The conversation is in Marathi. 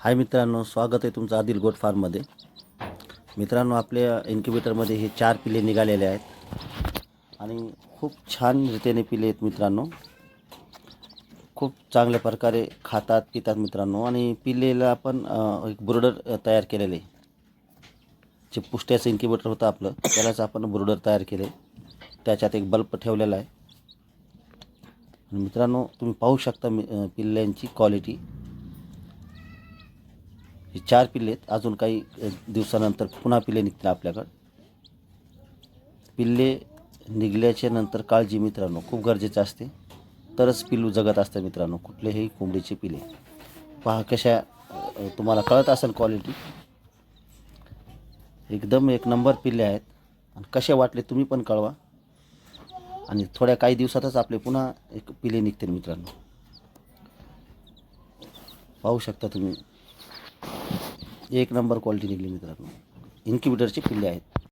हाय मित्रांनो, स्वागत आहे तुमचं आदिल गोट फार्ममध्ये. मित्रांनो, आपल्या इन्क्युबेटरमध्ये हे 4 पिल्ले निघालेले आहेत आणि खूप छान रीतीने पिल्ले आहेत मित्रांनो. खूप चांगल्या प्रकारे खातात पितात मित्रांनो. आणि पिल्लेला आपण एक ब्रूडर तयार केलेले, जे पुष्ट्याचं इन्क्युबेटर होतं आपलं, त्यालाच आपण ब्रूडर तयार केले. त्याच्यात एक बल्ब ठेवलेला आहे. आणि मित्रांनो, तुम्ही पाहू शकता पिल्ल्यांची क्वालिटी. हे 4 पिल्ले आहेत. अजून काही दिवसानंतर पुन्हा पिल्ले निघतील आपल्याकडं. पिल्ले निघल्याच्या नंतर काळजी मित्रांनो खूप गरजेचं असते, तरच पिल्लू जगत असतं मित्रांनो. कुठलेही कोंबडीचे पिल्ले पहा कशा तुम्हाला कळत असेल क्वालिटी. एकदम एक नंबर पिल्ले आहेत. आणि कसे वाटले तुम्ही पण कळवा. आणि थोड्या काही दिवसातच आपले पुन्हा एक पिल्ले निघतील मित्रांनो. पाहू शकता तुम्ही, एक नंबर क्वालिटी निघली मित्रांनो. इन्क्युबेटरचे पिल्ले आहेत.